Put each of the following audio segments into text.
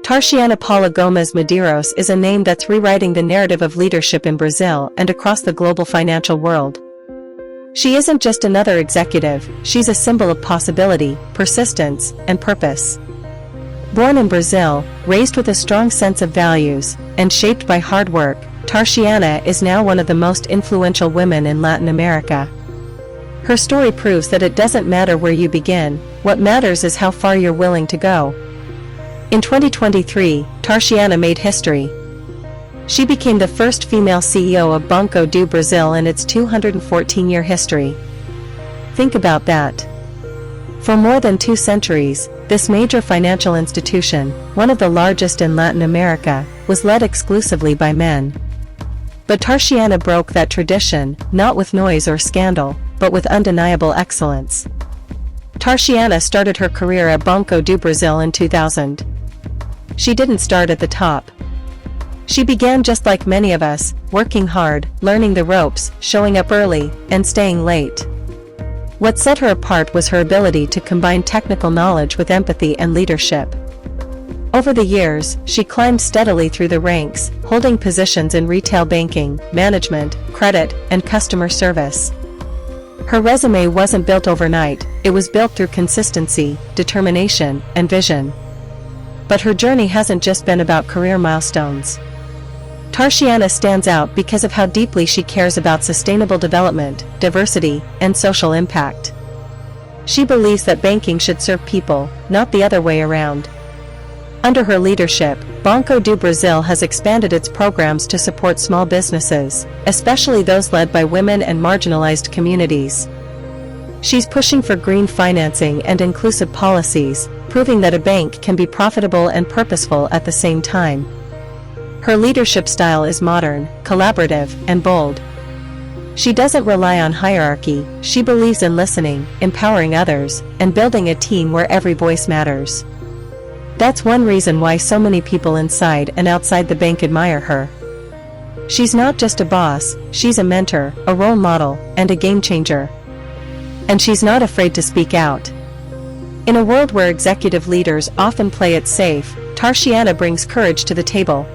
Tarciana Paula Gomes Medeiros is a name that's rewriting the narrative of leadership in Brazil and across the global financial world. She isn't just another executive, she's a symbol of possibility, persistence, and purpose. Born in Brazil, raised with a strong sense of values, and shaped by hard work, Tarciana is now one of the most influential women in Latin America. Her story proves that it doesn't matter where you begin, what matters is how far you're willing to go. In 2023, Tarciana made history. She became the first female CEO of Banco do Brasil in its 214-year history. Think about that. For more than 2 centuries, this major financial institution, one of the largest in Latin America, was led exclusively by men. But Tarciana broke that tradition, not with noise or scandal, but with undeniable excellence. Tarciana started her career at Banco do Brasil in 2000. She didn't start at the top. She began just like many of us, working hard, learning the ropes, showing up early, and staying late. What set her apart was her ability to combine technical knowledge with empathy and leadership. Over the years, she climbed steadily through the ranks, holding positions in retail banking, management, credit, and customer service. Her resume wasn't built overnight, it was built through consistency, determination, and vision. But her journey hasn't just been about career milestones. Tarciana stands out because of how deeply she cares about sustainable development, diversity, and social impact. She believes that banking should serve people, not the other way around. Under her leadership, Banco do Brasil has expanded its programs to support small businesses, especially those led by women and marginalized communities. She's pushing for green financing and inclusive policies, proving that a bank can be profitable and purposeful at the same time. Her leadership style is modern, collaborative, and bold. She doesn't rely on hierarchy, she believes in listening, empowering others, and building a team where every voice matters. That's one reason why so many people inside and outside the bank admire her. She's not just a boss, she's a mentor, a role model, and a game changer. And she's not afraid to speak out. In a world where executive leaders often play it safe, Tarciana brings courage to the table.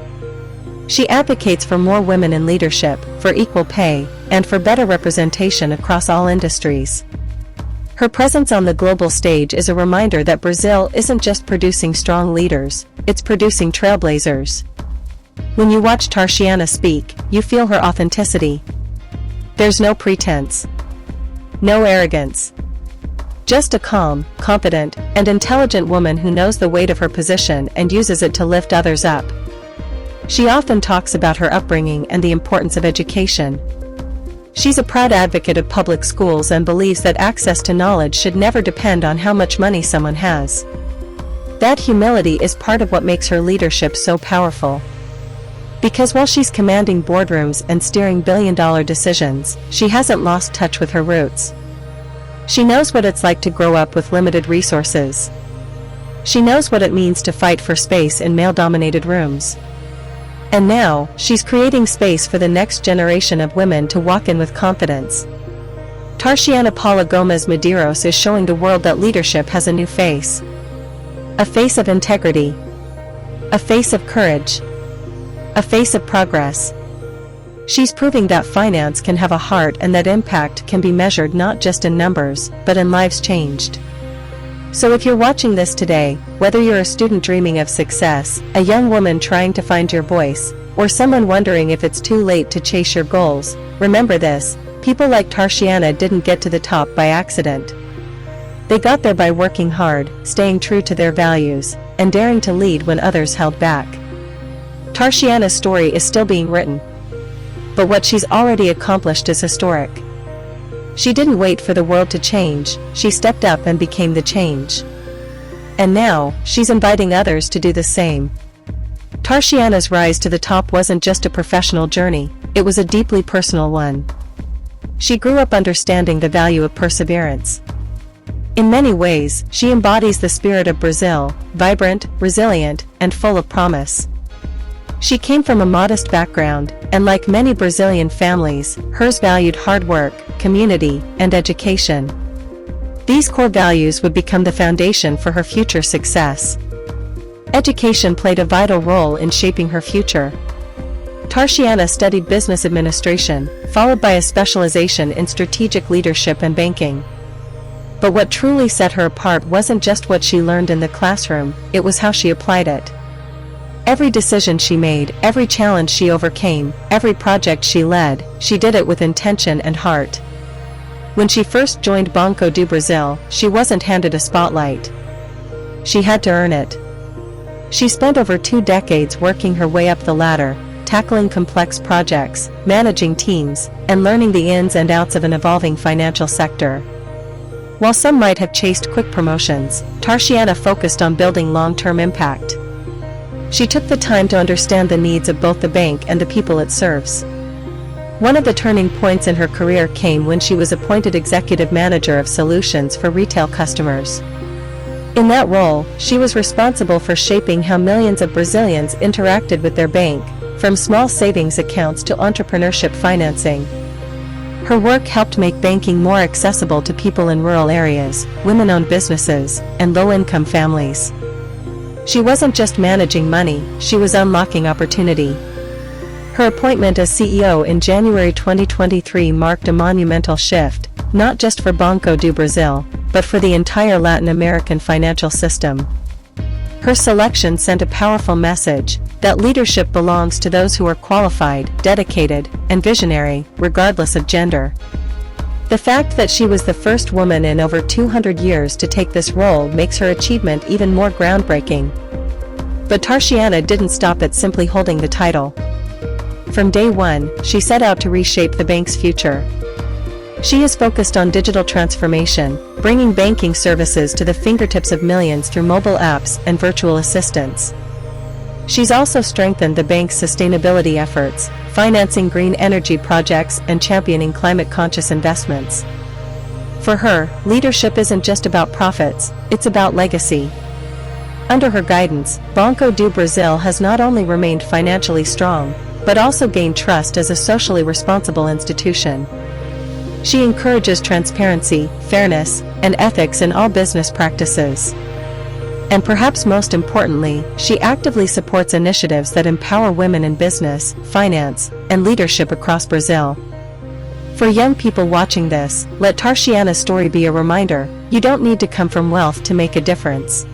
She advocates for more women in leadership, for equal pay, and for better representation across all industries. Her presence on the global stage is a reminder that Brazil isn't just producing strong leaders, it's producing trailblazers. When you watch Tarciana speak, you feel her authenticity. There's no pretense. No arrogance. Just a calm, confident, and intelligent woman who knows the weight of her position and uses it to lift others up. She often talks about her upbringing and the importance of education. She's a proud advocate of public schools and believes that access to knowledge should never depend on how much money someone has. That humility is part of what makes her leadership so powerful. Because while she's commanding boardrooms and steering billion-dollar decisions, she hasn't lost touch with her roots. She knows what it's like to grow up with limited resources. She knows what it means to fight for space in male-dominated rooms. And now, she's creating space for the next generation of women to walk in with confidence. Tarciana Paula Gomes Medeiros is showing the world that leadership has a new face. A face of integrity. A face of courage. A face of progress. She's proving that finance can have a heart and that impact can be measured not just in numbers, but in lives changed. So if you're watching this today, whether you're a student dreaming of success, a young woman trying to find your voice, or someone wondering if it's too late to chase your goals, remember this: people like Tarciana didn't get to the top by accident. They got there by working hard, staying true to their values, and daring to lead when others held back. Tarciana's story is still being written. But what she's already accomplished is historic. She didn't wait for the world to change, she stepped up and became the change. And now, she's inviting others to do the same. Tarciana's rise to the top wasn't just a professional journey, it was a deeply personal one. She grew up understanding the value of perseverance. In many ways, she embodies the spirit of Brazil, vibrant, resilient, and full of promise. She came from a modest background, and like many Brazilian families, hers valued hard work, community, and education. These core values would become the foundation for her future success. Education played a vital role in shaping her future. Tarciana studied business administration, followed by a specialization in strategic leadership and banking. But what truly set her apart wasn't just what she learned in the classroom, it was how she applied it. Every decision she made, every challenge she overcame, every project she led, she did it with intention and heart. When she first joined Banco do Brasil, she wasn't handed a spotlight. She had to earn it. She spent over 2 decades working her way up the ladder, tackling complex projects, managing teams, and learning the ins and outs of an evolving financial sector. While some might have chased quick promotions, Tarciana focused on building long-term impact. She took the time to understand the needs of both the bank and the people it serves. One of the turning points in her career came when she was appointed Executive Manager of Solutions for retail customers. In that role, she was responsible for shaping how millions of Brazilians interacted with their bank, from small savings accounts to entrepreneurship financing. Her work helped make banking more accessible to people in rural areas, women-owned businesses, and low-income families. She wasn't just managing money, she was unlocking opportunity. Her appointment as CEO in January 2023 marked a monumental shift, not just for Banco do Brasil, but for the entire Latin American financial system. Her selection sent a powerful message that leadership belongs to those who are qualified, dedicated, and visionary, regardless of gender. The fact that she was the first woman in over 200 years to take this role makes her achievement even more groundbreaking. But Tarciana didn't stop at simply holding the title. From day one, she set out to reshape the bank's future. She is focused on digital transformation, bringing banking services to the fingertips of millions through mobile apps and virtual assistants. She's also strengthened the bank's sustainability efforts, financing green energy projects and championing climate-conscious investments. For her, leadership isn't just about profits, it's about legacy. Under her guidance, Banco do Brasil has not only remained financially strong, but also gained trust as a socially responsible institution. She encourages transparency, fairness, and ethics in all business practices. And perhaps most importantly, she actively supports initiatives that empower women in business, finance, and leadership across Brazil. For young people watching this, let Tarciana's story be a reminder: you don't need to come from wealth to make a difference.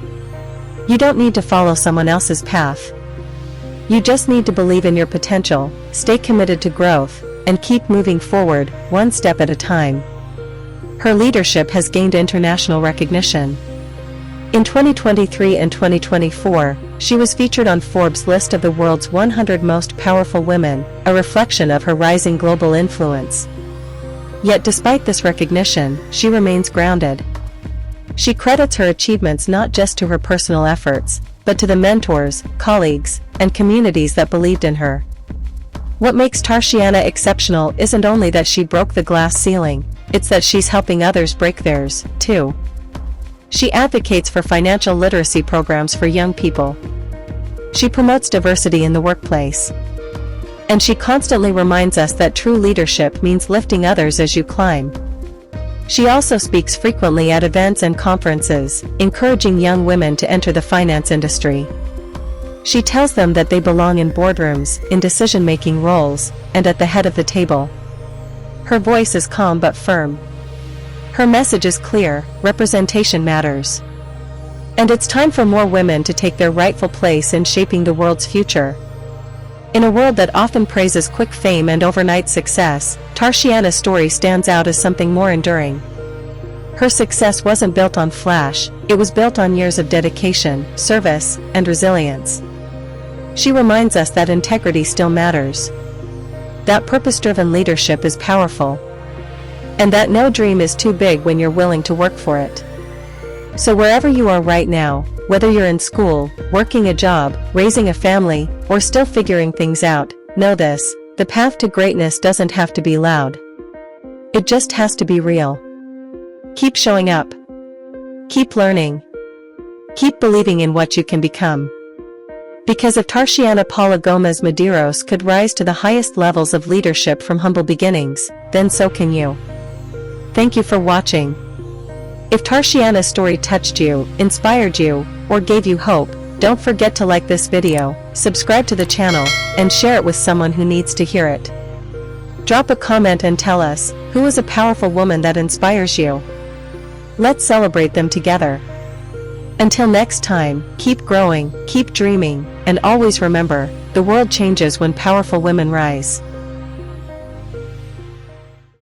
You don't need to follow someone else's path. You just need to believe in your potential, stay committed to growth, and keep moving forward, one step at a time. Her leadership has gained international recognition. In 2023 and 2024, she was featured on Forbes' list of the world's 100 most powerful women, a reflection of her rising global influence. Yet despite this recognition, she remains grounded. She credits her achievements not just to her personal efforts, but to the mentors, colleagues, and communities that believed in her. What makes Tarciana exceptional isn't only that she broke the glass ceiling, it's that she's helping others break theirs, too. She advocates for financial literacy programs for young people. She promotes diversity in the workplace. And she constantly reminds us that true leadership means lifting others as you climb. She also speaks frequently at events and conferences, encouraging young women to enter the finance industry. She tells them that they belong in boardrooms, in decision-making roles, and at the head of the table. Her voice is calm but firm. Her message is clear: representation matters. And it's time for more women to take their rightful place in shaping the world's future. In a world that often praises quick fame and overnight success, Tarciana's story stands out as something more enduring. Her success wasn't built on flash, it was built on years of dedication, service, and resilience. She reminds us that integrity still matters, that purpose-driven leadership is powerful, and that no dream is too big when you're willing to work for it. So wherever you are right now, whether you're in school, working a job, raising a family, or still figuring things out, know this: the path to greatness doesn't have to be loud. It just has to be real. Keep showing up. Keep learning. Keep believing in what you can become. Because if Tarciana Paula Gomes Medeiros could rise to the highest levels of leadership from humble beginnings, then so can you. Thank you for watching. If Tarciana's story touched you, inspired you, or gave you hope, Don't forget to like this video, subscribe to the channel, and share it with someone who needs to hear it. Drop a comment and tell us, who is a powerful woman that inspires you? Let's celebrate them together. Until next time, keep growing, keep dreaming, and always remember, the world changes when powerful women rise.